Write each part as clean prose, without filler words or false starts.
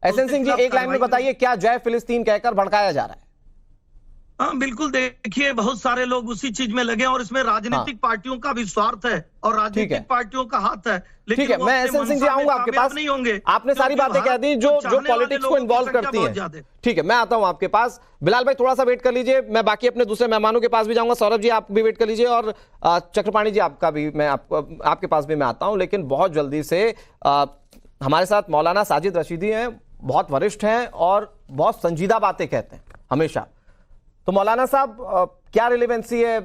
SN Singh ji, एक line में बताइए, क्या जय फिलिस्तीन कहकर भड़काया जा रहा है? हाँ बिल्कुल, देखिए बहुत सारे लोग उसी चीज में लगे और इसमें राजनीतिक पार्टियों का भी स्वार्थ है और राजनीतिक पार्टियों का हाथ है। ठीक है, मैं एसएन सिंह जी आऊंगा आपके पास, नहीं होंगे। आपने सारी बातें कह दी जो पॉलिटिक्स को इन्वॉल्व करती हैं। ठीक है, मैं आता हूं आपके पास। बिलाल भाई थोड़ा सा वेट कर लीजिए, मैं बाकी अपने दूसरे मेहमानों के पास भी जाऊंगा। सौरभ जी आप भी वेट कर लीजिए, और चक्रपाणी जी आपका भी, मैं आपके पास भी मैं आता हूं। लेकिन बहुत जल्दी से हमारे साथ मौलाना साजिद रशीदी हैं, बहुत वरिष्ठ हैं और बहुत संजीदा बातें कहते हैं हमेशा। तो मौलाना साहब, क्या रिलेवेंसी है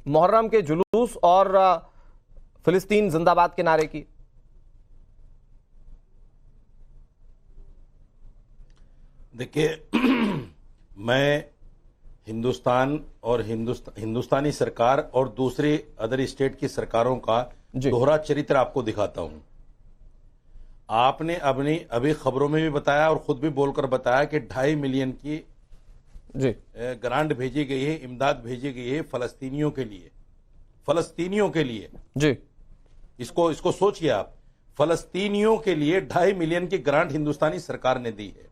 मुहर्रम के जुलूस और फिलिस्तीन जिंदाबाद के नारे की? देखिए, मैं हिंदुस्तान और हिंदुस्तानी सरकार और दूसरे अदर स्टेट की सरकारों का दोहरा चरित्र आपको दिखाता हूं। आपने अभी खबरों में भी बताया और खुद भी बोलकर बताया कि 2.5 मिलियन की ग्रांट भेजी गई है, इमदाद भेजी गई है फलस्तीनियों के लिए जी। इसको सोचिए आप, फलस्तीनियों के लिए 2.5 मिलियन की ग्रांट हिंदुस्तानी सरकार ने दी है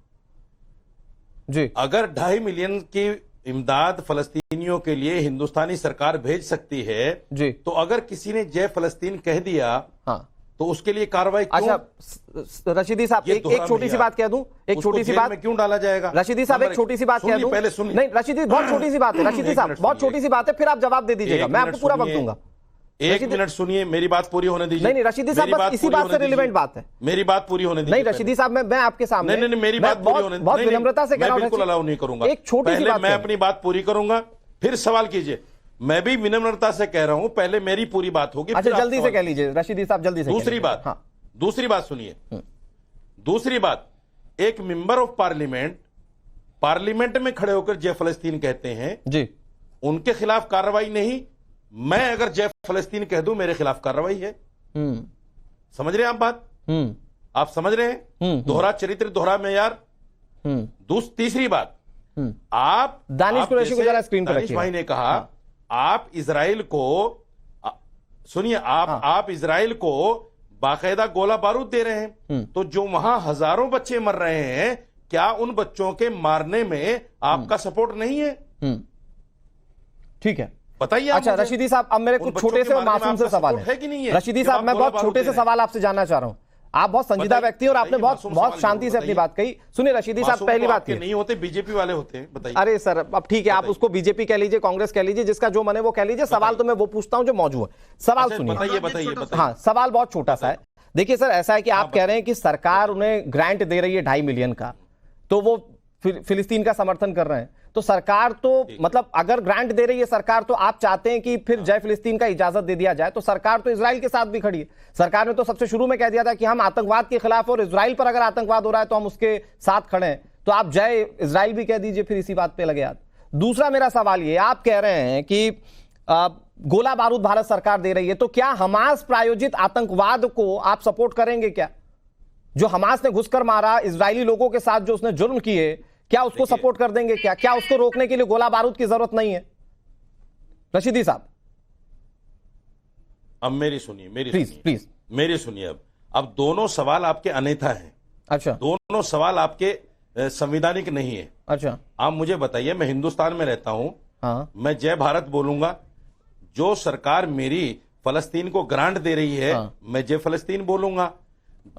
जी। अगर 2.5 मिलियन की इमदाद फलस्तीनियों के लिए हिंदुस्तानी सरकार भेज सकती है जी, तो अगर किसी ने जय फलस्तीन कह दिया, हाँ, तो उसके लिए कार्रवाई क्यों? अच्छा रशीदी साहब, एक छोटी सी बात कह दूं, एक छोटी सी बात में क्यों डाला जाएगा? रशीदी साहब एक छोटी सी बात कह दूं, पहले सुनिए। नहीं रशीदी, बहुत छोटी सी बात है रशीदी साहब, बहुत छोटी सी बात है, फिर आप जवाब दे दीजिएगा, मैं आपको पूरा वक्त दूंगा। 1 मिनट सुनिए, मेरी बात पूरी होने दीजिए। नहीं रशीदी साहब, बस इसी बात से रिलेवेंट बात है, मेरी बात पूरी होने दीजिए। नहीं रशीदी साहब, मैं आपके सामने, नहीं मेरी बात पूरी होने दीजिए, बहुत विनम्रता से कह रहा हूं, बिल्कुल अलाउ नहीं करूंगा। एक छोटी सी बात, मैं अपनी बात पूरी करूंगा, फिर सवाल कीजिए। मैं भी विनम्रता से कह रहा हूं, पहले मेरी पूरी बात होगी। अच्छा जल्दी से कह लीजिए रशीदी साहब, जल्दी से। दूसरी बात सुनिए। दूसरी बात, एक मेंबर ऑफ पार्लियामेंट में खड़े होकर जय फलस्तीन कहते हैं जी, उनके खिलाफ कार्रवाई नहीं, मैं अगर जय फलस्तीन कह दूं मेरे खिलाफ कार्रवाई है। समझ रहे हैं आप बात? आप समझ रहे हैं? दोहरा चरित्र, दोहरा मेयार। तीसरी बात, आप दानिश कुरैशी को जरा स्क्रीन पर रखिए। भाई ने कहा आप इजराइल को, सुनिए, आप इजराइल को बाकायदा गोला बारूद दे रहे हैं, तो जो वहां हजारों बच्चे मर रहे हैं, क्या उन बच्चों के मारने में आपका सपोर्ट नहीं है? ठीक है, बताइए। अच्छा रशीदी साहब, अब मेरे कुछ छोटे से और मासूम से सवाल है कि नहीं है? रशीदी साहब, मैं बहुत छोटे से सवाल आपसे जानना चाह रहा हूं। आप बहुत संजीदा व्यक्ति और आपने बहुत शांति से अपनी बात कही। सुनिए रशीदी साहब, पहली बात नहीं होते, बीजेपी वाले होते हैं, बताइए। अरे सर, अब ठीक है, आप उसको बीजेपी कह लीजिए, कांग्रेस कह लीजिए, जिसका जो मने वो कह लीजिए। सवाल तो मैं वो पूछता हूं जो मौजूद है। सवाल सुनिए। बताइए। हाँ, सवाल बहुत छोटा सा है। देखिए सर, ऐसा है कि आप कह रहे हैं कि सरकार उन्हें ग्रांट दे रही है 2.5 मिलियन का, तो वो फिलिस्तीन का समर्थन कर रहे हैं। तो सरकार तो मतलब अगर ग्रांट दे रही है सरकार, तो आप चाहते हैं कि फिर जय फिलिस्तीन का इजाजत दे दिया जाए। तो सरकार तो इजराइल के साथ भी खड़ी है। सरकार ने तो सबसे शुरू में कह दिया था कि हम आतंकवाद के खिलाफ, और इजराइल पर अगर आतंकवाद हो रहा है तो हम उसके साथ खड़े हैं। तो आप जय इजराइल भी कह दीजिए, फिर इसी बात पे लगे हाथ। दूसरा मेरा सवाल ये, आप कह रहे हैं कि गोला बारूद भारत सरकार दे रही है, तो क्या हमास प्रायोजित आतंकवाद को आप सपोर्ट करेंगे? क्या जो हमास ने घुसकर मारा इजरायली लोगों के साथ, जो उसने जुर्म किए, क्या उसको सपोर्ट कर देंगे? क्या उसको रोकने के लिए गोला बारूद की जरूरत नहीं है? रशीदी साहब अब मेरी सुनिए, प्लीज मेरी सुनिए। अब दोनों सवाल आपके अनैथा हैं। अच्छा, दोनों सवाल आपके संवैधानिक नहीं है। अच्छा, आप मुझे बताइए, मैं हिंदुस्तान में रहता हूं, हाँ, मैं जय भारत बोलूंगा। जो सरकार मेरी फलस्तीन को ग्रांट दे रही है, हाँ, मैं जय फलस्तीन बोलूंगा।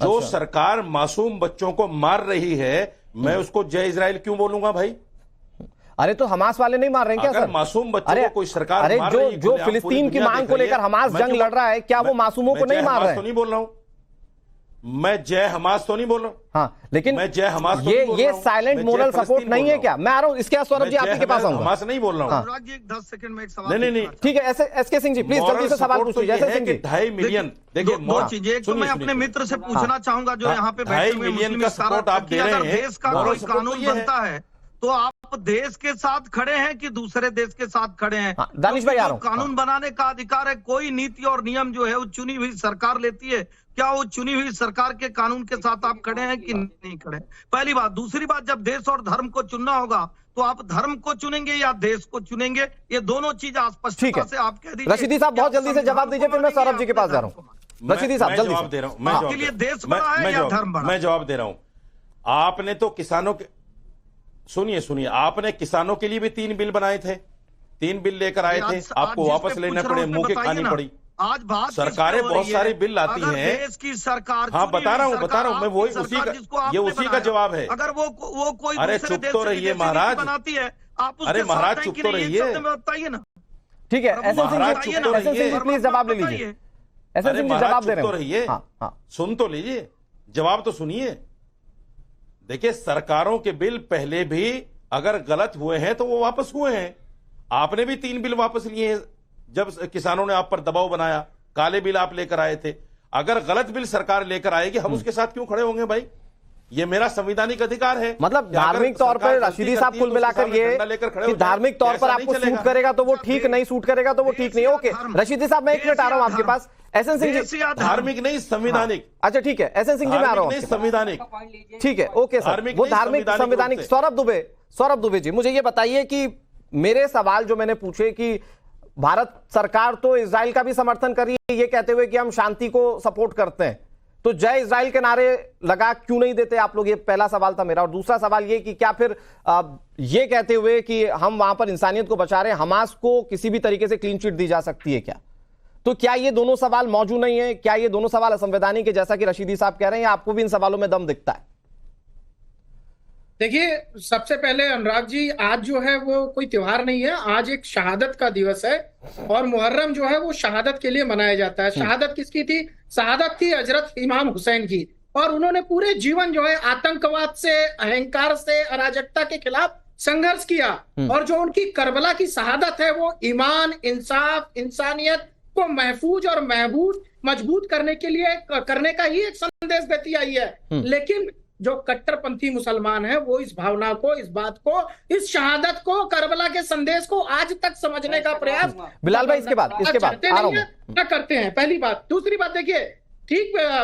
जो सरकार मासूम बच्चों को मार रही है, मैं उसको जय इजराइल क्यों बोलूंगा भाई? अरे तो हमास वाले नहीं मार रहे हैं क्या सर? मासूम बच्चों को कोई सरकार अरे मार रही है, जो फिलिस्तीन की मांग को लेकर हमास जंग लड़ रहा है, क्या वो मासूमों को नहीं मार रहे हैं? तो नहीं बोल रहा हूं मैं, जय हमास तो नहीं बोल रहा हूं। हाँ, लेकिन मैं जय हमास ये साइलेंट मोरल सपोर्ट नहीं है क्या? मैं आ रहा हूं, इसके सौरभ जी आपके पास आऊंगा। हमास नहीं बोल रहा हूं। 10 सेकंड में एक सवाल। नहीं, ठीक है, एसके सिंह जी प्लीज जल्दी से सवाल पूछिए। जैसे सिंह जी, 2.5 मिलियन, देखिए दो चीजें, एक तो मैं अपने मित्र से पूछना चाहूंगा जो यहाँ पे 2.5 मिलियन का सपोर्ट आप दे रहे हैं। देश का कोई कानून बनता है तो आप देश के साथ खड़े हैं कि दूसरे देश के साथ खड़े हैं? दानिश भाई आ रहा हूं। कानून बनाने का अधिकार है, कोई नीति और नियम जो है वो चुनी हुई सरकार लेती है। क्या वो चुनी हुई सरकार के कानून के साथ आप खड़े हैं कि नहीं खड़े? पहली बात। दूसरी बात, जब देश और धर्म को चुनना होगा तो आप धर्म को चुनेंगे या देश को चुनेंगे? ये दोनों चीज स्पष्टता से आप कह दीजिए। रशीदी साहब बहुत जल्दी से जवाब दीजिए, फिर मैं सौरभ जी के पास जा रहा हूँ। रशीदी साहब जल्दी जवाब दे रहा हूं। आपके लिए देश बड़ा है या धर्म बड़ा? मैं जवाब दे रहा हूं। आपने तो किसानों के, सुनिए, आपने किसानों के लिए भी 3 बिल बनाए थे, 3 बिल लेकर आए थे, आपको वापस लेने पड़े, मुंह की खानी पड़ी। आज बात सरकारें बहुत सारी बिल लाती हैं। देश की सरकार, हाँ, बता रहा हूँ मैं, वही उसी का, ये उसी का जवाब है। अगर वो कोई अरे दूसरे चुप देश तो से रहिए विदेशी महाराज, नीति बनाती है, आप उसके अरे साथ महाराज हैं चुप कि तो नहीं, ये रहिए। शब्द में बताइए ना। ठीक है, एसएन महाराज चुप तो रहिए, सिंह प्लीज जवाब ले लीजिए। एसएन सिंह जी जवाब दे रहे हैं। रहिए, हाँ, सुन तो लीजिए, जवाब तो सुनिए। देखिए, सरकारों के बिल पहले भी अगर गलत हुए हैं तो वो वापस हुए हैं। आपने भी 3 बिल वापस लिए हैं जब किसानों ने आप पर दबाव बनाया, काले बिल आप लेकर आए थे। अगर गलत बिल सरकार लेकर आएगी, हम उसके साथ क्यों खड़े होंगे भाई? ये मेरा संवैधानिक अधिकार है। मतलब धार्मिक तौर पर रशीदी साहब कुल मिलाकर ये कि धार्मिक तौर पर आपको सूट करेगा तो वो ठीक, नहीं सूट करेगा तो वो ठीक नहीं। ओके रशीदी साहब, मैं 1 मिनट आ रहा हूं आपके पास। एसएन सिंह जी, धार्मिक नहीं संवैधानिक। अच्छा ठीक है, एसएन सिंह जी मैं आ रहा हूं, संवैधानिक। ठीक है, ओके सर, वो धार्मिक संवैधानिक। सौरभ दुबे जी, मुझे ये बताइए कि मेरे सवाल जो मैंने पूछे कि भारत सरकार तो इजराइल का भी समर्थन कर रही है, ये कहते हुए कि हम शांति को सपोर्ट करते हैं, तो जय इजराइल के नारे लगा क्यों नहीं देते आप लोग? ये पहला सवाल था मेरा। और दूसरा सवाल ये कि क्या फिर ये कहते हुए कि हम वहां पर इंसानियत को बचा रहे हैं, हमास को किसी भी तरीके से क्लीन चिट दी जा सकती है क्या? तो क्या ये दोनों सवाल मौजूद नहीं है? क्या ये दोनों सवाल असंवैधानिक है जैसा कि रशीदी साहब कह रहे हैं, या आपको भी इन सवालों में दम दिखता है? देखिए, सबसे पहले अनुराग जी, आज जो है वो कोई त्योहार नहीं है, आज एक शहादत का दिवस है और मुहर्रम जो है वो शहादत के लिए मनाया जाता है। शहादत किसकी थी? शहादत थी हजरत इमाम हुसैन की, और उन्होंने पूरे जीवन जो है आतंकवाद से, अहंकार से, अराजकता के खिलाफ संघर्ष किया। और जो उनकी करबला की शहादत है वो ईमान, इंसाफ, इंसानियत को महफूज और मजबूत करने के लिए करने का ही एक संदेश देती आई है। लेकिन जो कट्टरपंथी मुसलमान है वो इस भावना को, इस बात को, इस शहादत को, करबला के संदेश को आज तक समझने का प्रयास बिलाल भाई इसके बाद आ रहा हूं ना करते हैं। पहली बात। दूसरी बात, देखिए,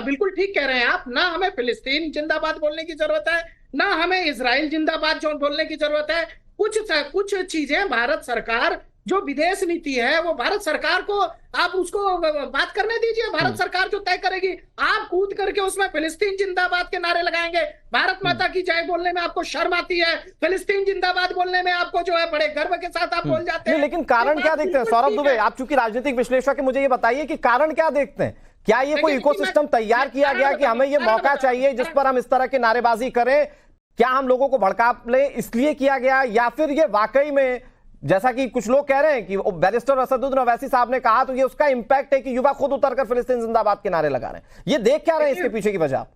बिल्कुल ठीक कह रहे हैं आप, ना हमें फिलिस्तीन जिंदाबाद बोलने की जरूरत है, ना हमें इजराइल जिंदाबाद जो बोलने की जरूरत है। कुछ चीजें भारत सरकार, जो विदेश नीति है वो भारत सरकार को, आप उसको बात करने दीजिए, भारत सरकार जो तय करेगी। आप कूद करके उसमें फिलिस्तीन जिंदाबाद के नारे लगाएंगे, भारत माता की जय बोलने में आपको शर्म आती है, फिलिस्तीन जिंदाबाद बोलने में आपको जो है बड़े गर्व के साथ आप बोल जाते हैं। लेकिन कारण क्या देखते हैं सौरभ दुबे? आप चूंकि राजनीतिक विश्लेषक है, मुझे ये बताइए कि कारण क्या देखते हैं? क्या ये कोई इकोसिस्टम तैयार किया गया कि हमें ये मौका चाहिए जिस पर हम इस तरह की नारेबाजी करें? क्या हम लोगों को भड़का ले इसलिए किया गया, या फिर ये वाकई में जैसा कि कुछ लोग कह रहे हैं कि बैरिस्टर असदुद्दीन ओवैसी साहब ने कहा, तो ये उसका इंपैक्ट है कि युवा खुद उतरकर फिलिस्तीन जिंदाबाद के नारे लगा रहे हैं? ये देख क्या रहे हैं इसके पीछे की वजह?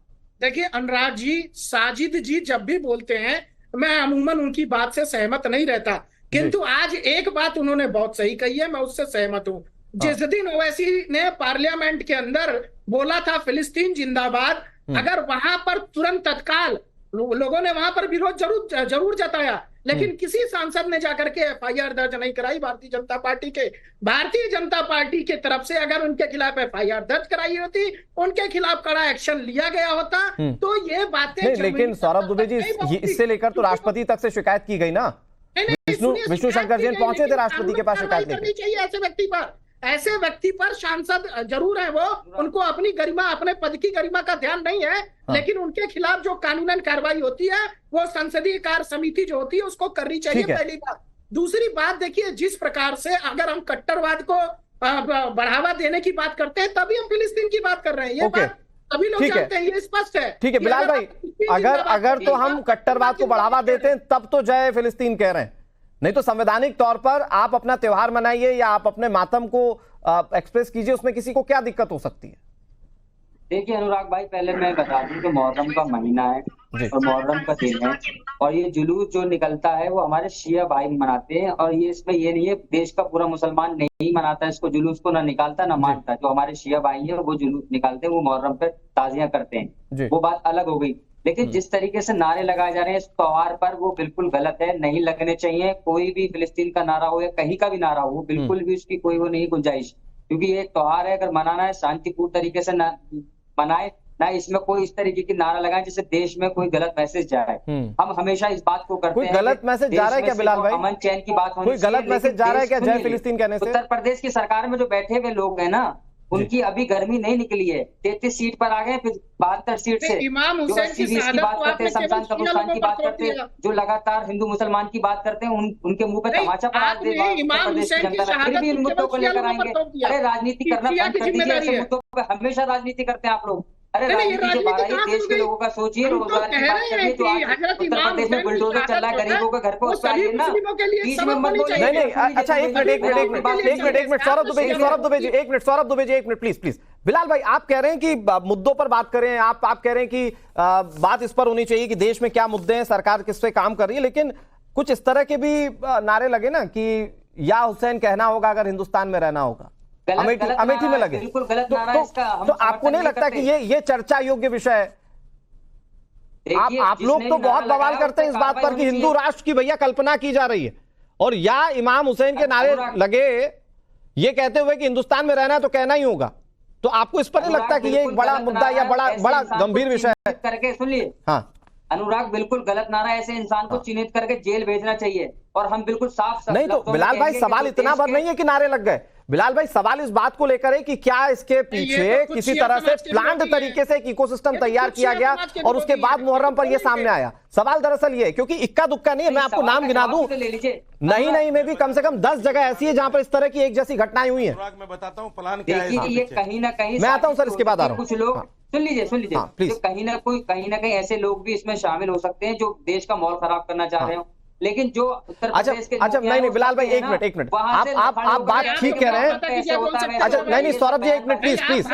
देखिए अनुराग जी, साजिद जी जब भी बोलते हैं मैं अमूमन उनकी बात से सहमत नहीं रहता, किंतु आज एक बात उन्होंने बहुत सही कही है, मैं उससे सहमत हूं। जिस दिन ओवैसी ने पार्लियामेंट के अंदर बोला था फिलिस्तीन जिंदाबाद, अगर वहां पर तुरंत तत्काल लोगों ने वहां पर विरोध जरूर जताया, लेकिन किसी सांसद ने जाकर के एफआईआर दर्ज नहीं कराई भारतीय जनता पार्टी के। भारतीय जनता पार्टी के तरफ से अगर उनके खिलाफ एफआईआर दर्ज कराई होती, उनके खिलाफ कड़ा एक्शन लिया गया होता, तो ये बातें नहीं। लेकिन सौरभ दुबे जी, इससे लेकर तो राष्ट्रपति तक से शिकायत की गई ना। विष्णु शंकर जैन पहुंचे थे राष्ट्रपति के पास शिकायत करनी चाहिए ऐसे व्यक्ति पर। सांसद जरूर है वो, उनको अपनी गरिमा, अपने पद की गरिमा का ध्यान नहीं है, लेकिन उनके खिलाफ जो कानूनन कार्रवाई होती है वो संसदीय कार्य समिति जो होती है उसको करनी चाहिए, पहली बात। दूसरी बात, देखिए, जिस प्रकार से अगर हम कट्टरवाद को बढ़ावा देने की बात करते हैं तभी हम फिलिस्तीन की बात कर रहे हैं, ये बात सभी लोग जानते हैं, ये स्पष्ट है। ठीक है बिलाल भाई, अगर तो हम कट्टरवाद को बढ़ावा देते हैं तब तो जय फिलिस्तीन कह रहे हैं, नहीं तो संवैधानिक तौर पर आप अपना त्योहार मनाइए या आप अपने मातम को एक्सप्रेस कीजिए, उसमें किसी को क्या दिक्कत हो सकती है? देखिए अनुराग भाई, पहले मैं बता दूं कि मुहर्रम का महीना है और मुहर्रम का दिन है, और ये जुलूस जो निकलता है वो हमारे शिया भाई मनाते हैं, और ये इसमें ये नहीं है देश का पूरा मुसलमान नहीं मनाता इसको, जुलूस को ना निकालता ना मानता। जो हमारे शिया भाई है वो जुलूस निकालते हैं, वो मुहर्रम पे ताजियां करते हैं, वो बात अलग हो गई। लेकिन जिस तरीके से नारे लगाए जा रहे हैं इस त्योहार पर, वो बिल्कुल गलत है, नहीं लगने चाहिए। कोई भी फिलिस्तीन का नारा हो या कहीं का भी नारा हो, बिल्कुल भी उसकी कोई वो नहीं गुंजाइश, क्योंकि ये त्योहार है, अगर मनाना है शांतिपूर्ण तरीके से मनाए, ना इसमें कोई इस तरीके की नारा लगाए जिससे देश में कोई गलत मैसेज जाए। हम हमेशा इस बात को करते हैं। कोई गलत मैसेज जा रहा है क्या बिलाल भाई? अमन चैन की बात होनी चाहिए। कोई गलत मैसेज जा रहा है क्या जय फिलिस्तीन कहने से? उत्तर प्रदेश की सरकार में जो बैठे हुए लोग हैं ना, उनकी अभी गर्मी नहीं निकली है, 33 सीट पर आ गए, फिर 72 सीट से इमाम जो हुसैन 80-20 की बात करते हैं, शमशान कब्रिस्तान की बात करते हैं, जो लगातार हिंदू मुसलमान की बात करते हैं, उनके मुंह पे तमाचा पड़ा देगा उत्तर प्रदेश की जनता ने, फिर भी इन मुद्दों को लेकर आएंगे। अरे राजनीति करना बंद कर दीजिए, ऐसे मुद्दों पे हमेशा राजनीति करते हैं आप लोग। अरे राजनीति जो बात है देश के लोगों का सोचिए, रोजगार की बात करिए, जो आज उत्तर प्रदेश में बुलडोजर चल रहा है गरीबों के घर पे, उस पर आइए ना, बीच में मत बोलिए। नहीं, अच्छा एक मिनट सौरभ दुबे जी, एक मिनट प्लीज। बिलाल भाई, आप कह रहे हैं कि मुद्दों पर बात करें, आप कह रहे हैं कि बात इस पर होनी चाहिए कि देश में क्या मुद्दे हैं, सरकार किस पे काम कर रही है, लेकिन कुछ इस तरह के भी नारे लगे ना कि या हुसैन कहना होगा अगर हिंदुस्तान में रहना होगा, अमेठी में लगे, बिल्कुल गलत नारा है इसका। तो आपको नहीं लगता कि ये चर्चा योग्य विषय है? आप लोग तो बहुत बवाल करते हैं इस बात पर कि हिंदू राष्ट्र की भैया कल्पना की जा रही है, और या इमाम हुसैन के नारे लगे ये कहते हुए कि हिंदुस्तान में रहना है तो कहना ही होगा, तो आपको इस पर नहीं लगता कि ये एक बड़ा मुद्दा या बड़ा गंभीर विषय है? करके सुनिए, हाँ अनुराग, बिल्कुल गलत नारा, ऐसे इंसान को चिन्हित करके जेल भेजना चाहिए, और हम बिल्कुल साफ नहीं। तो बिलाल भाई, सवाल इतना भर नहीं है कि नारे लग गए। बिलाल भाई, सवाल इस बात को लेकर है कि क्या इसके पीछे किसी तरह से प्लान्ड तरीके से एक इकोसिस्टम तैयार किया गया और उसके बाद मुहर्रम पर यह सामने आया? सवाल दरअसल ये, क्योंकि इक्का दुक्का नहीं है, मैं आपको नाम गिना दूं, नहीं मैं भी कम से कम 10 जगह ऐसी है जहां पर इस तरह की एक जैसी घटनाएं हुई है। मैं बताता हूं प्लान क्या है। ये कहीं ना कहीं, मैं आता हूं सर, इसके बाद आ रहा हूं। कुछ लोग सुन लीजिए, तो कहीं ना कहीं ऐसे लोग भी इसमें शामिल हो सकते हैं जो देश का माहौल खराब करना चाह रहे हो, लेकिन जो उत्तर प्रदेश के नहीं बिलाल भाई, एक मिनट, आप बात ठीक कह रहे हैं। अच्छा नहीं सौरभ जी, एक मिनट प्लीज।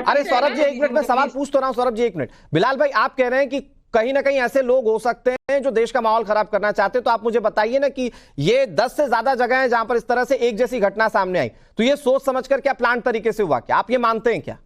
अरे सौरभ जी, एक मिनट, मैं सवाल पूछ तो रहा हूं। सौरभ जी, एक मिनट। बिलाल भाई, आप कह रहे हैं कि कहीं ना कहीं ऐसे लोग हो सकते हैं जो देश का माहौल खराब करना चाहते हैं, तो आप मुझे बताइए ना कि ये 10 से ज्यादा जगह है जहां पर इस तरह से एक जैसी घटना सामने आई, तो ये सोच समझकर क्या प्लान तरीके से हुआ, क्या आप ये मानते हैं क्या?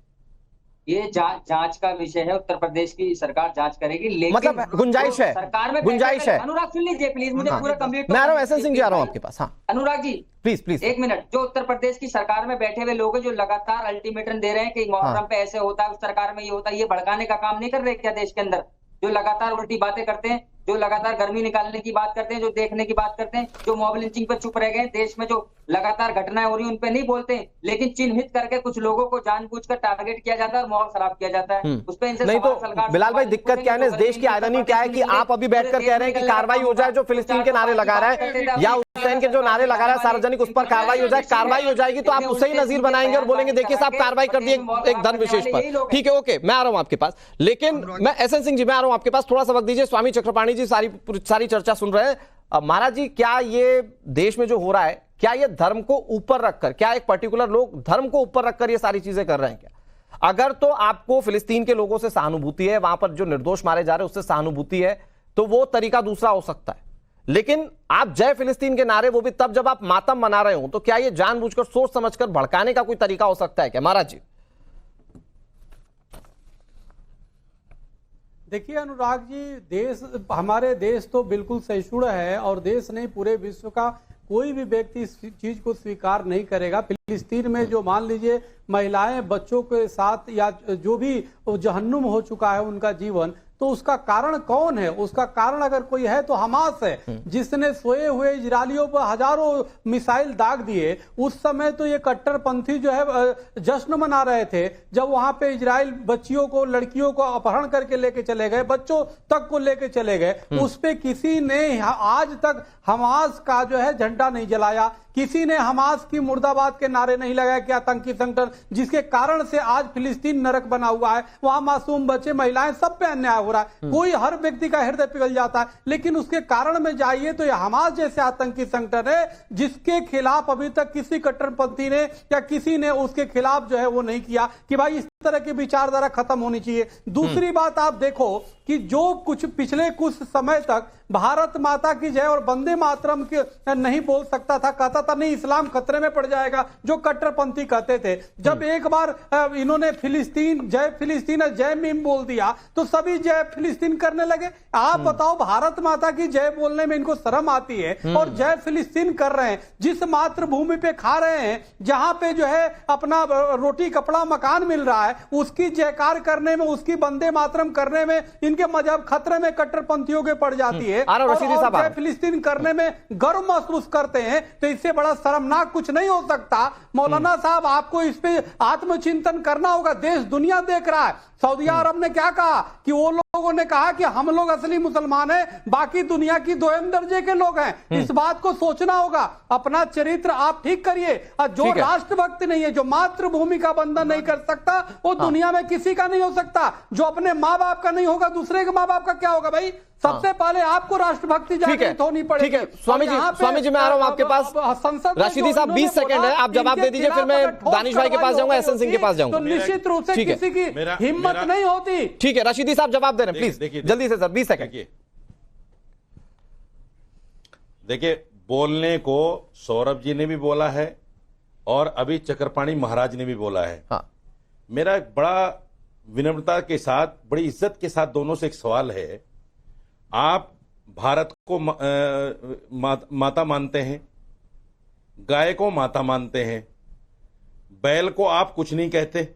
ये जांच का विषय है, उत्तर प्रदेश की सरकार जांच करेगी, लेकिन मतलब गुंजाइश है, सरकार में गुंजाइश है। अनुराग सुन लीजिए प्लीज, मुझे पूरा कंप्लीट। मैं आ रहा हूं, एसएन सिंह जी आ रहा हूं आपके पास। हाँ अनुराग जी प्लीज एक मिनट। जो उत्तर प्रदेश की सरकार में बैठे हुए लोग हैं, जो लगातार अल्टीमेटम दे रहे हैं कि मुहर्रम पे ऐसे होता है, उस सरकार में ये होता है, ये भड़काने का काम नहीं कर रहे क्या देश के अंदर? जो लगातार उल्टी बातें करते हैं, जो लगातार गर्मी निकालने की बात करते हैं, जो देखने की बात करते हैं, जो मॉब लिंचिंग पे चुप रह गए, देश में जो लगातार घटनाएं हो रही है उन पे नहीं बोलते, लेकिन चिन्हित करके कुछ लोगों को जानबूझकर टारगेट किया जाता है और माहौल खराब किया जाता है। उस पे इनसे नहीं तो बिलाल भाई, दिक्कत क्या है ना, इस देश की आयरनी क्या है कि आप अभी बैठकर कह रहे हैं कि कार्रवाई हो जाए जो फिलिस्तीन के नारे लगा रहा है, या हुसैन के जो नारे लगा रहा है सार्वजनिक, उस पर कार्रवाई हो जाए। कार्रवाई हो जाएगी तो आप उसे ही नजीर बनाएंगे और बोलेंगे देखिए साहब कार्रवाई कर दी एक धर्म विशेष पर। ठीक है, ओके, मैं आ रहा हूं आपके पास, लेकिन मैं एसएन सिंह जी, मैं आ रहा हूं आपके पास, थोड़ा सा वक्त दीजिए। स्वामी चक्रपाणी जी सारी चर्चा सुन रहे हैं। महाराज जी, क्या ये देश में जो हो रहा है, क्या ये धर्म को ऊपर रखकर, क्या एक पर्टिकुलर लोग धर्म को ऊपर रखकर ये सारी चीजें कर रहे हैं क्या? अगर तो आपको फिलिस्तीन के लोगों से सहानुभूति है, वहां पर जो निर्दोष मारे जा रहे हैं उससे सहानुभूति है, तो वो तरीका दूसरा हो सकता है, लेकिन आप जय फिलिस्तीन के नारे, वो भी तब जब आप मातम मना रहे हो, तो क्या ये जानबूझकर सोच समझकर भड़काने का कोई तरीका हो सकता है क्या महाराज जी? देखिए अनुराग जी, हमारे देश तो बिल्कुल सहिष्णु है, और देश नहीं पूरे विश्व का कोई भी व्यक्ति इस चीज को स्वीकार नहीं करेगा। फिलिस्तीन में जो मान लीजिए महिलाएं बच्चों के साथ, या जो भी जहन्नुम हो चुका है उनका जीवन, तो उसका कारण कौन है? उसका कारण अगर कोई है तो हमास है, जिसने सोए हुए इजरायलियों पर हजारों मिसाइल दाग दिए। उस समय तो ये कट्टरपंथी जो है जश्न मना रहे थे जब वहां पे इजराइल बच्चियों को, लड़कियों को अपहरण करके लेके चले गए, बच्चों तक को लेके चले गए। उस पे किसी ने आज तक हमास का जो है झंडा नहीं जलाया, किसी ने हमास की मुर्दाबाद के नारे नहीं लगाए कि आतंकी संगठन, जिसके कारण से आज फिलिस्तीन नरक बना हुआ है। वहां मासूम बच्चे, महिलाएं, सब पे अन्याय हो रहा है। कोई, हर व्यक्ति का हृदय पिघल जाता है, लेकिन उसके कारण में जाइए तो यह हमास जैसे आतंकी संगठन है जिसके खिलाफ अभी तक किसी कट्टरपंथी ने या किसी ने उसके खिलाफ जो है वो नहीं किया कि भाई इस तरह की विचारधारा खत्म होनी चाहिए। दूसरी बात आप देखो कि जो कुछ पिछले कुछ समय तक भारत माता की जय और वंदे मातरम के नहीं बोल सकता था, कहता था नहीं इस्लाम खतरे में पड़ जाएगा, जो कट्टरपंथी कहते थे, जब एक बार इन्होंने फिलिस्तीन जय मीम बोल दिया तो सभी जय फिलिस्तीन करने लगे। आप बताओ, भारत माता की जय बोलने में इनको शर्म आती है और जय फिलिस्तीन कर रहे हैं, जिस मातृभूमि पे खा रहे हैं, जहां पे जो है अपना रोटी कपड़ा मकान मिल रहा है, है, उसकी जयकार करने में, उसकी वंदे मातरम करने में इनके मजहब खतरे में कट्टरपंथियों के पड़ जाती है और जय फिलिस्तीन करने में गर्व महसूस करते हैं। तो इससे बड़ा शर्मनाक कुछ नहीं हो सकता। मौलाना साहब, आपको इस पे आत्मचिंतन करना होगा। देश दुनिया देख रहा है। सऊदी अरब ने क्या कहा कि वो लोगों ने कहा कि हम लोग असली मुसलमान हैं, बाकी दुनिया की दोयम दर्जे के लोग हैं। इस बात को सोचना होगा। अपना चरित्र आप ठीक करिए। और जो राष्ट्रभक्त नहीं है, जो मातृभूमि का बंधन नहीं कर सकता, वो दुनिया में किसी का नहीं हो सकता। जो अपने माँ बाप का नहीं होगा, दूसरे के माँ बाप का क्या होगा भाई? सबसे पहले आपको राष्ट्रभक्ति जागृत होनी पड़ेगी। ठीक है स्वामी जी मैं आ रहा हूं आपके पास। रशीदी साहब 20 सेकंड है, आप जवाब दे दीजिए, फिर मैं दानिश भाई के पास जाऊंगा, एहसन सिंह के पास जाऊंगा। तो निश्चित रूप से किसी की हिम्मत नहीं होती। ठीक है रशीदी साहब जवाब दे रहे हैं, प्लीज जल्दी से सर, 20 सेकंड। देखिए, बोलने को सौरभ जी ने भी बोला है और अभी चक्रपाणी महाराज ने भी बोला है। मेरा एक बड़ा विनम्रता के साथ, बड़ी इज्जत के साथ दोनों से एक सवाल है। आप भारत को माता मानते हैं, गाय को माता मानते हैं, बैल को आप कुछ नहीं कहते,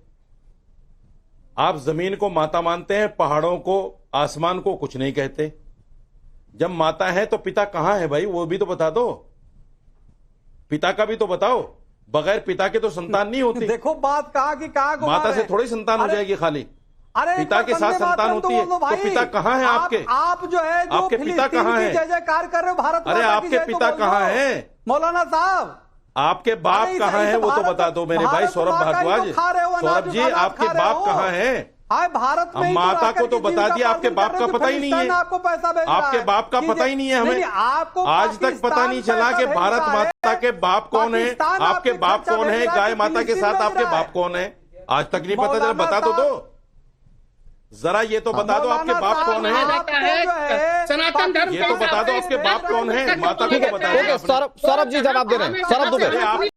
आप जमीन को माता मानते हैं, पहाड़ों को, आसमान को कुछ नहीं कहते। जब माता है तो पिता कहां है भाई? वो भी तो बता दो, पिता का भी तो बताओ। बगैर पिता के तो संतान नहीं होती। देखो बात कहा कि कहा माता से थोड़ी संतान हो जाएगी खाली। पिता के साथ संतान होती है, तो पिता कहाँ है आपके? आप जो है जो आपके पिता कहाँ है? जय जयकार कर रहे हो भारत। अरे आपके पिता कहाँ है मौलाना साहब? आपके बाप कहाँ है वो तो बता दो मेरे भाई सौरभ भारद्वाज। सौरभ जी, आपके बाप कहाँ है? भारत में माता को तो बता दिया, आपके बाप का पता ही नहीं है। आपको पैसा भेज रहा है। आपके बाप का पता ही नहीं है हमें। आज तक पता नहीं चला कि भारत माता के बाप कौन है, आपके बाप कौन है, गाय माता के साथ आपके बाप कौन है, आज तक नहीं पता चला। बता दो जरा, ये तो बता दो आपके बाप कौन है। सनातन धर्म ये तो बता दो आपके बाप कौन है, माता को तो बताया। सौरभ जी जवाब दे रहे हैं, सौरभ दुबे।